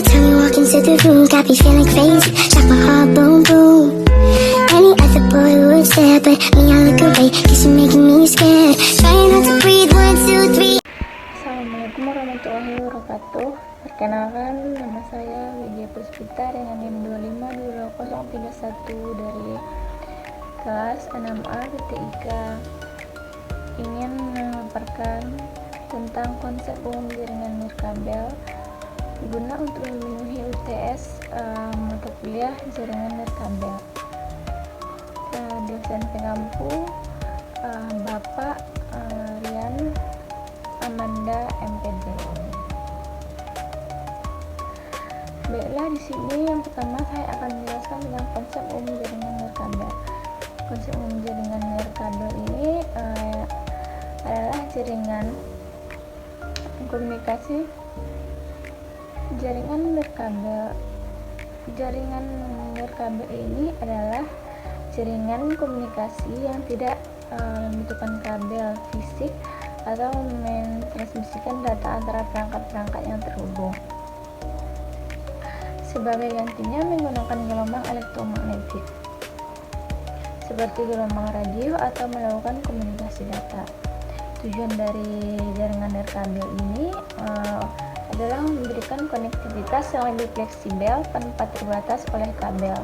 time you walk into the room, got me feeling crazy, like my heart boom boom. Any other boy would stare, but me I look away, cause you're making me scared. Trying not to breathe, 1, 2, 3. Assalamualaikum warahmatullahi wabarakatuh. Perkenalkan, nama saya Widya Puspita dengan NIM 2522031 dari kelas 6A BTIK. Ingin memaparkan tentang konsep umum jaringan nirkabel guna untuk memenuhi UTS mata kuliah jaringan nirkabel. Dosen pengampu Bapak Rian Amanda MPD. Baiklah, di sini yang pertama saya akan menjelaskan tentang konsep umum jaringan nirkabel. Konsep umum jaringan nirkabel ini adalah jaringan komunikasi jaringan nirkabel. Jaringan nirkabel ini adalah jaringan komunikasi yang tidak membutuhkan kabel fisik atau mentransmisikan data antara perangkat-perangkat yang terhubung. Sebagai gantinya menggunakan gelombang elektromagnetik seperti gelombang radio atau melakukan komunikasi data. Tujuan dari jaringan nirkabel ini adalah memberikan konektivitas yang lebih fleksibel tanpa terbatas oleh kabel.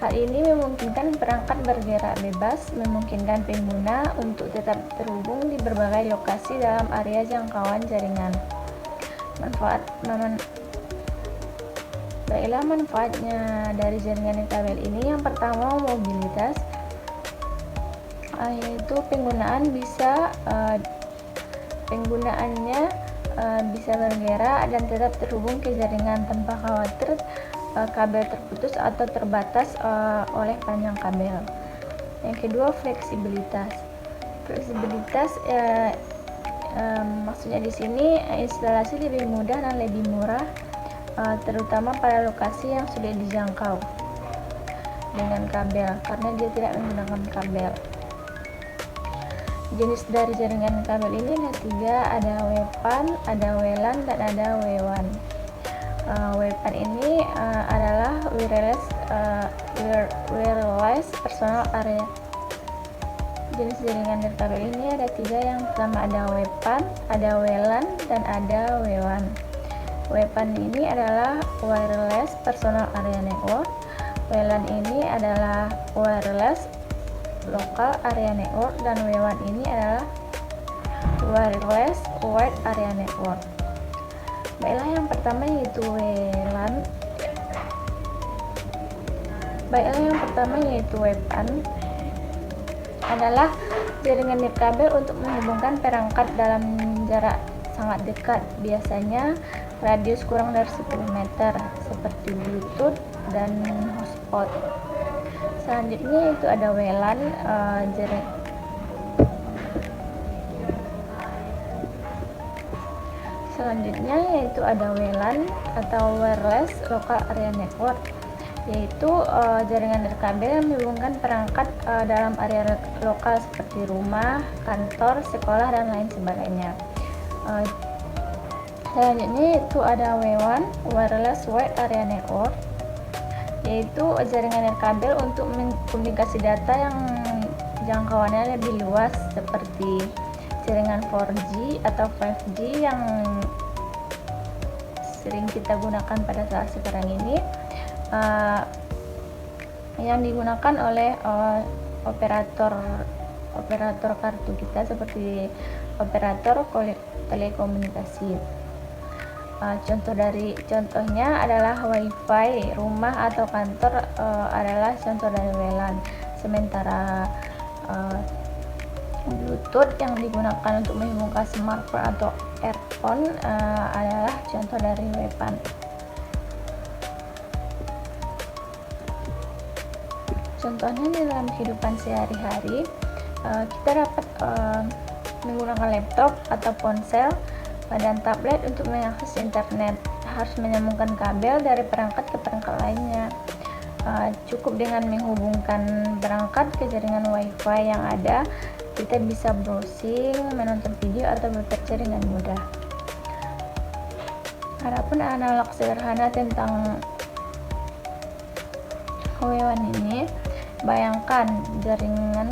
Hal ini memungkinkan perangkat bergerak bebas, memungkinkan pengguna untuk tetap terhubung di berbagai lokasi dalam area jangkauan jaringan. Baiklah, manfaatnya dari jaringan nirkabel ini. Yang pertama, mobilitas, yaitu penggunaannya bisa bergerak dan tetap terhubung ke jaringan tanpa khawatir kabel terputus atau terbatas oleh panjang kabel. Yang kedua, fleksibilitas. Maksudnya di sini instalasi lebih mudah dan lebih murah, terutama pada lokasi yang sudah dijangkau dengan kabel, karena dia tidak menggunakan kabel. Jenis dari jaringan kabel ini ada 3, ada WPAN, ada WLAN, dan ada WWAN. WPAN ini adalah wireless personal area. Jenis jaringan nirkabel ini ada 3. Yang pertama ada WPAN, ada WLAN, dan ada WWAN. WPAN ini adalah wireless personal area network. WLAN ini adalah wireless local area network, dan WWAN ini adalah wireless wide area network. Baiklah, yang pertama yaitu WLAN. WPAN adalah jaringan nirkabel untuk menghubungkan perangkat dalam jarak sangat dekat, biasanya radius kurang dari 10 meter, seperti Bluetooth dan hotspot. Selanjutnya itu ada WLAN, atau wireless local area network, yaitu jaringan nirkabel yang menghubungkan perangkat dalam area lokal seperti rumah, kantor, sekolah, dan lain sebagainya. Selanjutnya itu ada WWAN, wireless wide area network, yaitu jaringan nirkabel untuk mengkomunikasi data yang jangkauannya lebih luas, seperti jaringan 4G atau 5G yang sering kita gunakan pada saat sekarang ini, yang digunakan oleh operator kartu kita, seperti operator telekomunikasi. Contohnya adalah WiFi rumah atau kantor adalah contoh dari WLAN. Sementara Bluetooth yang digunakan untuk menghubungkan smartphone atau earphone adalah contoh dari WPAN. Contohnya di dalam kehidupan sehari-hari, kita dapat menggunakan laptop atau ponsel dan tablet untuk mengakses internet. Harus menyambungkan kabel dari perangkat ke perangkat lainnya. Cukup dengan menghubungkan perangkat ke jaringan WiFi yang ada, kita bisa browsing, menonton video, atau bekerja dengan mudah. Adapun analog sederhana tentang WLAN ini, bayangkan jaringan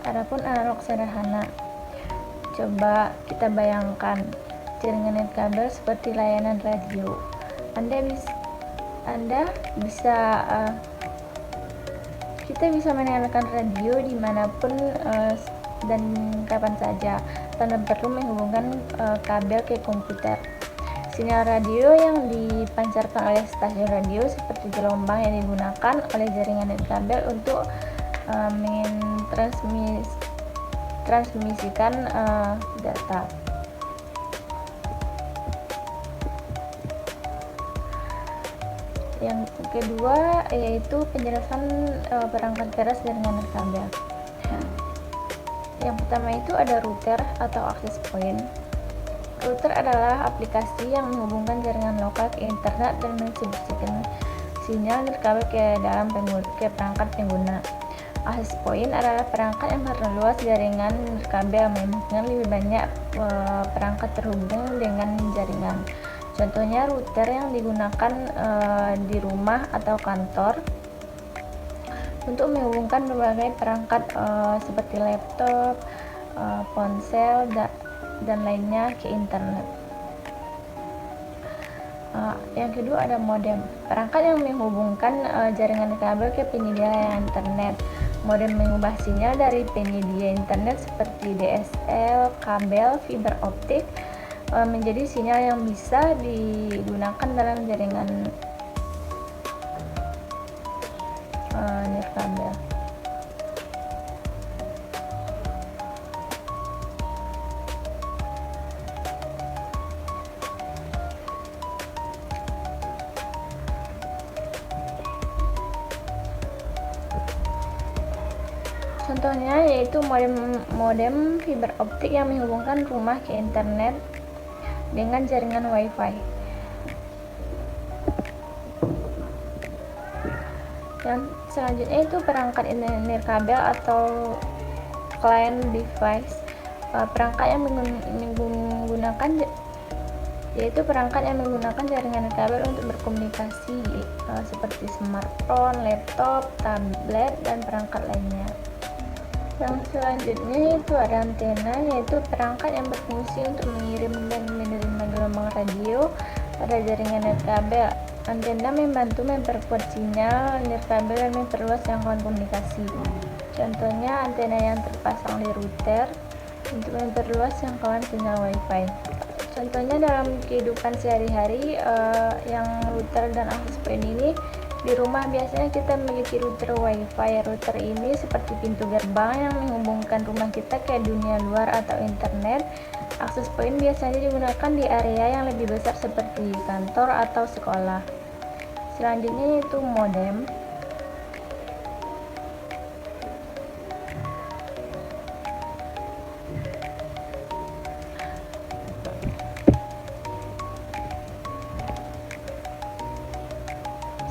adapun analog sederhana, coba kita bayangkan jaringan nirkabel seperti layanan radio. Kita bisa mendengarkan radio dimanapun dan kapan saja tanpa perlu menghubungkan kabel ke komputer. Sinyal radio yang dipancarkan oleh stasiun radio seperti gelombang yang digunakan oleh jaringan nirkabel untuk transmisikan data. Yang kedua yaitu penjelasan perangkat keras jaringan nirkabel. Yang pertama itu ada router atau access point. Router adalah aplikasi yang menghubungkan jaringan lokal ke internet dan mendistribusikan sinyal nirkabel ke perangkat pengguna. Access point adalah perangkat yang memperluas jaringan nirkabel, memungkinkan lebih banyak perangkat terhubung dengan jaringan. Contohnya router yang digunakan di rumah atau kantor untuk menghubungkan berbagai perangkat seperti laptop, ponsel, dan lainnya ke internet. Yang kedua ada modem, perangkat yang menghubungkan jaringan kabel ke penyedia layanan internet. Modem mengubah sinyal dari penyedia internet seperti DSL, kabel, fiber optik menjadi sinyal yang bisa digunakan dalam jaringan nirkabel. Contohnya yaitu modem fiber optik yang menghubungkan rumah ke internet dengan jaringan WiFi. Yang selanjutnya itu perangkat nirkabel atau client device. Perangkat yang menggunakan yaitu perangkat yang menggunakan jaringan nirkabel untuk berkomunikasi seperti smartphone, laptop, tablet, dan perangkat lainnya. Yang selanjutnya itu ada antena, yaitu perangkat yang berfungsi untuk mengirim dan menerima gelombang radio pada jaringan nirkabel. Antena membantu memperkuat sinyal nirkabel dan memperluas jangkauan komunikasi. Contohnya antena yang terpasang di router untuk memperluas jangkauan sinyal WiFi. Contohnya dalam kehidupan sehari-hari yang router dan access point ini, di rumah biasanya kita memiliki router WiFi. Router ini seperti pintu gerbang yang menghubungkan rumah kita ke dunia luar atau internet. Access point biasanya digunakan di area yang lebih besar seperti kantor atau sekolah. Selanjutnya yaitu modem.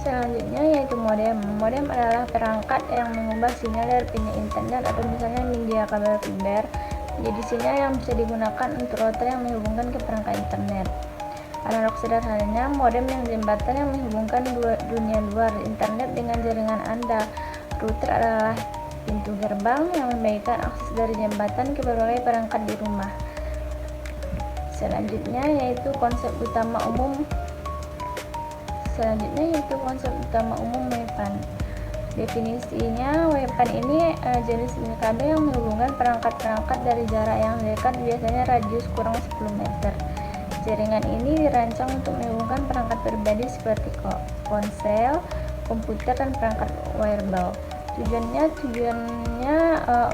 Selanjutnya yaitu modem. Modem adalah perangkat yang mengubah sinyal dari penyedia internet atau misalnya media kabel fiber menjadi sinyal yang bisa digunakan untuk router yang menghubungkan ke perangkat internet. Analog sederhananya, modem yang jembatan yang menghubungkan dunia luar internet dengan jaringan Anda. Router adalah pintu gerbang yang membagikan akses dari jembatan ke berbagai perangkat di rumah. Selanjutnya yaitu konsep utama umum WPAN. Definisinya, WPAN ini jenis nirkabel yang menghubungkan perangkat-perangkat dari jarak yang dekat, biasanya radius kurang 10 meter. Jaringan ini dirancang untuk menghubungkan perangkat pribadi seperti ponsel, komputer, dan perangkat wearable. Tujuannya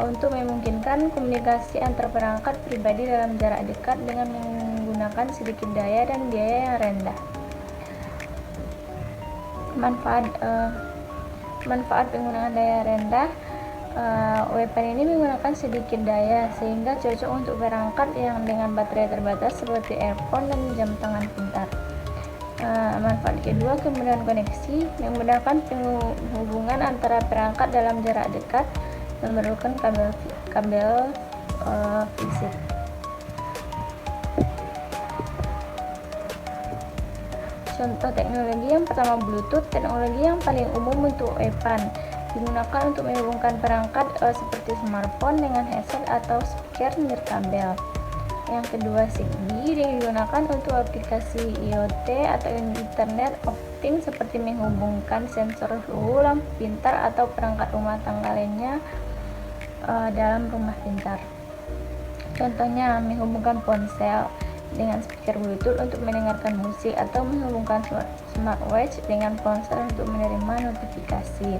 untuk memungkinkan komunikasi antar perangkat pribadi dalam jarak dekat dengan menggunakan sedikit daya dan biaya yang rendah. Manfaat penggunaan daya rendah, WPAN ini menggunakan sedikit daya sehingga cocok untuk perangkat yang dengan baterai terbatas seperti earphone dan jam tangan pintar. Manfaat kedua, kemudahan koneksi, memudahkan penghubungan antara perangkat dalam jarak dekat memerlukan kabel fisik. Contoh teknologi yang pertama Bluetooth, teknologi yang paling umum untuk WPAN, digunakan untuk menghubungkan perangkat seperti smartphone dengan headset atau speaker nirkabel. Yang kedua Zigbee, digunakan untuk aplikasi IoT atau Internet of Things seperti menghubungkan sensor suhu, lampu pintar atau perangkat rumah tangga lainnya dalam rumah pintar. Contohnya menghubungkan ponsel dengan speaker Bluetooth untuk mendengarkan musik atau menghubungkan smartwatch dengan ponsel untuk menerima notifikasi.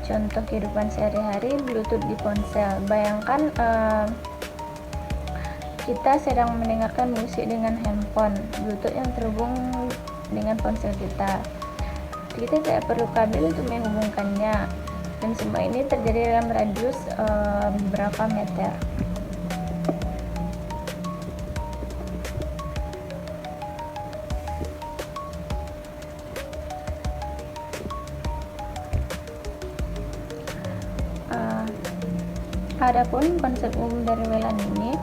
Contoh kehidupan sehari-hari Bluetooth di ponsel. Bayangkan kita sedang mendengarkan musik dengan handphone Bluetooth yang terhubung dengan ponsel kita. Kita tidak perlu kabel untuk menghubungkannya, dan semua ini terjadi dalam radius beberapa meter. Adapun konsep umum dari WLAN ini,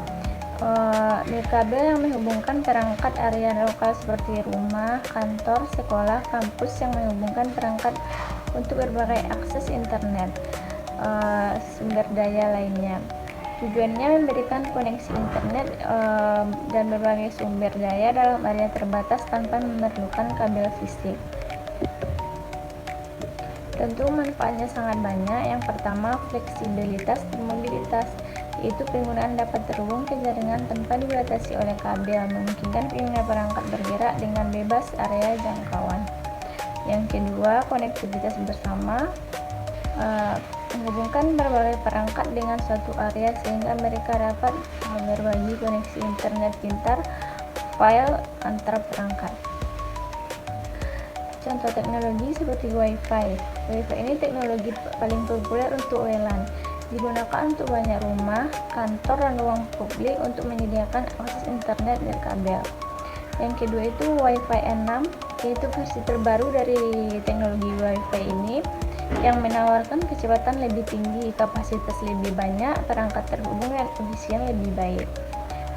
nirkabel yang menghubungkan perangkat area lokal seperti rumah, kantor, sekolah, kampus yang menghubungkan perangkat untuk berbagai akses internet, sumber daya lainnya. Tujuannya memberikan koneksi internet dan berbagai sumber daya dalam area terbatas tanpa memerlukan kabel fisik. Tentu manfaatnya sangat banyak. Yang pertama, fleksibilitas dan mobilitas, yaitu penggunaan dapat terhubung ke jaringan tanpa dibatasi oleh kabel, memungkinkan pengguna perangkat bergerak dengan bebas area jangkauan. Yang kedua, konektivitas bersama, menghubungkan berbagai perangkat dengan suatu area sehingga mereka dapat berbagi koneksi internet pintar file antar perangkat. Contoh teknologi seperti Wi-Fi. Wi-Fi ini teknologi paling populer untuk WLAN. Digunakan untuk banyak rumah, kantor, dan ruang publik untuk menyediakan akses internet nirkabel. Yang kedua itu Wi-Fi 6, yaitu versi terbaru dari teknologi Wi-Fi ini yang menawarkan kecepatan lebih tinggi, kapasitas lebih banyak, perangkat terhubung, dan efisien lebih baik.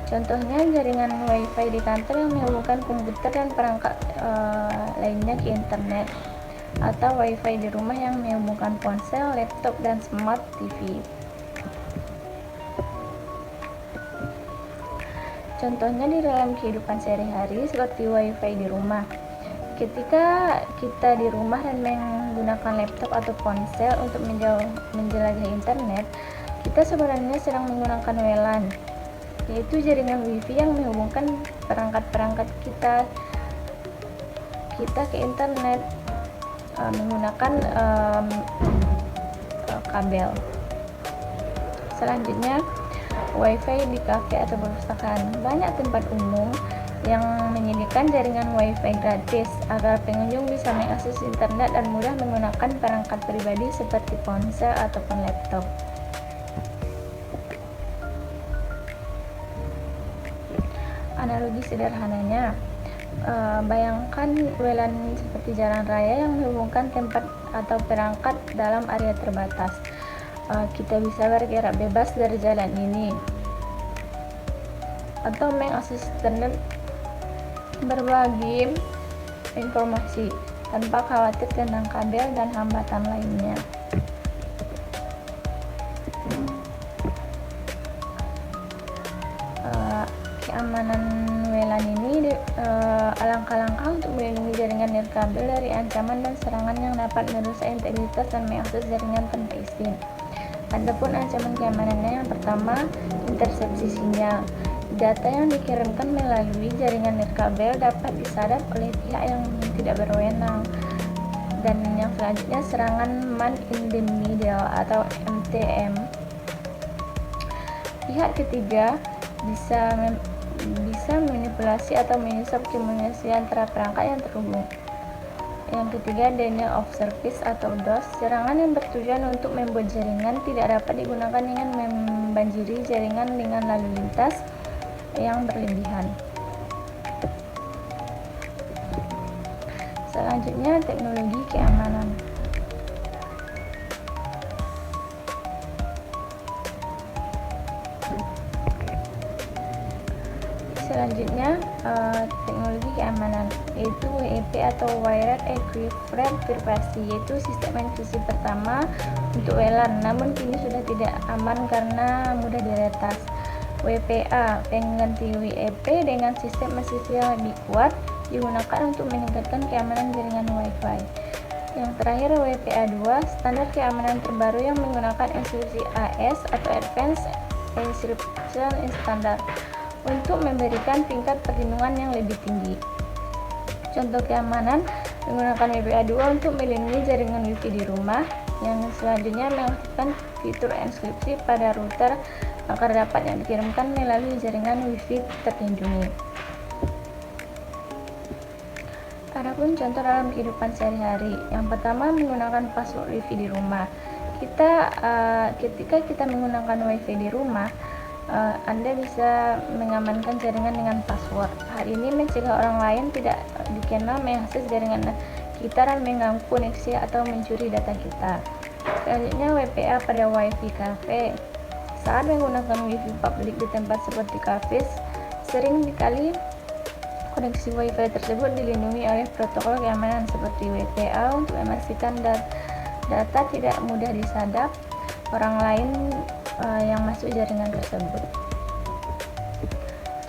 Contohnya jaringan Wi-Fi di kantor yang menghubungkan komputer dan perangkat lainnya ke internet, atau Wi-Fi di rumah yang menghubungkan ponsel, laptop, dan smart TV. Contohnya di dalam kehidupan sehari-hari seperti Wi-Fi di rumah. Ketika kita di rumah dan menggunakan laptop atau ponsel untuk menjelajahi internet, kita sebenarnya sedang menggunakan WLAN, yaitu jaringan Wi-Fi yang menghubungkan perangkat-perangkat kita ke internet menggunakan kabel. Selanjutnya, Wi-Fi di kafe atau perpustakaan. Banyak tempat umum yang menyediakan jaringan Wi-Fi gratis agar pengunjung bisa mengakses internet dan mudah menggunakan perangkat pribadi seperti ponsel ataupun laptop. Analogi sederhananya, bayangkan WLAN seperti jalan raya yang menghubungkan tempat atau perangkat dalam area terbatas. Kita bisa bergerak bebas dari jalan ini atau mengakses internet, berbagi informasi tanpa khawatir tentang kabel dan hambatan lainnya. Keamanan WLAN ini langkah-langkah untuk melindungi jaringan nirkabel dari ancaman dan serangan yang dapat merusak integritas dan mengakses jaringan tanpa izin. Adapun ancaman keamanannya, yang pertama, intersepsi sinyal. Data yang dikirimkan melalui jaringan nirkabel dapat disadap oleh pihak yang tidak berwenang. Dan yang selanjutnya, serangan man in the middle atau MTM. Pihak ketiga bisa manipulasi atau menyusup komunikasi antara perangkat yang terhubung. Yang ketiga, denial of service atau DOS, serangan yang bertujuan untuk membuat jaringan tidak dapat digunakan dengan membanjiri jaringan dengan lalu lintas yang berlebihan. Selanjutnya, teknologi keamanan. Selanjutnya, teknologi keamanan, yaitu WEP atau Wired Encrypted Privacy, yaitu sistem enkripsi pertama untuk WLAN, namun kini sudah tidak aman karena mudah diretas. WPA, pengganti WEP dengan sistem enkripsi yang lebih kuat, digunakan untuk meningkatkan keamanan jaringan Wi-Fi. Yang terakhir, WPA 2, standar keamanan terbaru yang menggunakan enkripsi AES atau Advanced Encryption Standard untuk memberikan tingkat perlindungan yang lebih tinggi. Contoh keamanan menggunakan WPA 2 untuk melindungi jaringan Wi-Fi di rumah. Yang selanjutnya, mengaktifkan fitur enkripsi pada router agar dapat yang dikirimkan melalui jaringan Wi-Fi terlindungi. Adapun contoh dalam kehidupan sehari-hari, yang pertama menggunakan password Wi-Fi di rumah. Ketika kita menggunakan Wi-Fi di rumah, Anda bisa mengamankan jaringan dengan password. Hal ini mencegah orang lain tidak dikenal mengakses jaringan kita dan mengganggu koneksi atau mencuri data kita. Selanjutnya, WPA pada Wi-Fi cafe. Saat menggunakan Wi-Fi publik di tempat seperti kafe, sering dikali koneksi Wi-Fi tersebut dilindungi oleh protokol keamanan seperti WPA untuk memastikan data tidak mudah disadap orang lain yang masuk jaringan tersebut.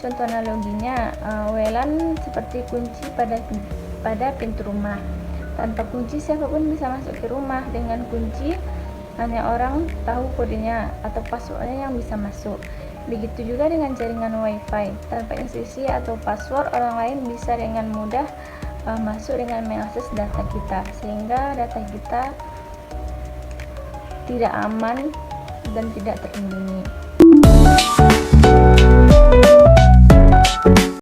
Contoh analoginya, WLAN seperti kunci pada pintu rumah. Tanpa kunci, siapapun bisa masuk ke rumah. Dengan kunci, hanya orang tahu kodenya atau passwordnya yang bisa masuk. Begitu juga dengan jaringan Wi-Fi. Tanpa enkripsi atau password, orang lain bisa dengan mudah masuk dengan mengakses data kita, sehingga data kita tidak aman dan tidak terlindungi.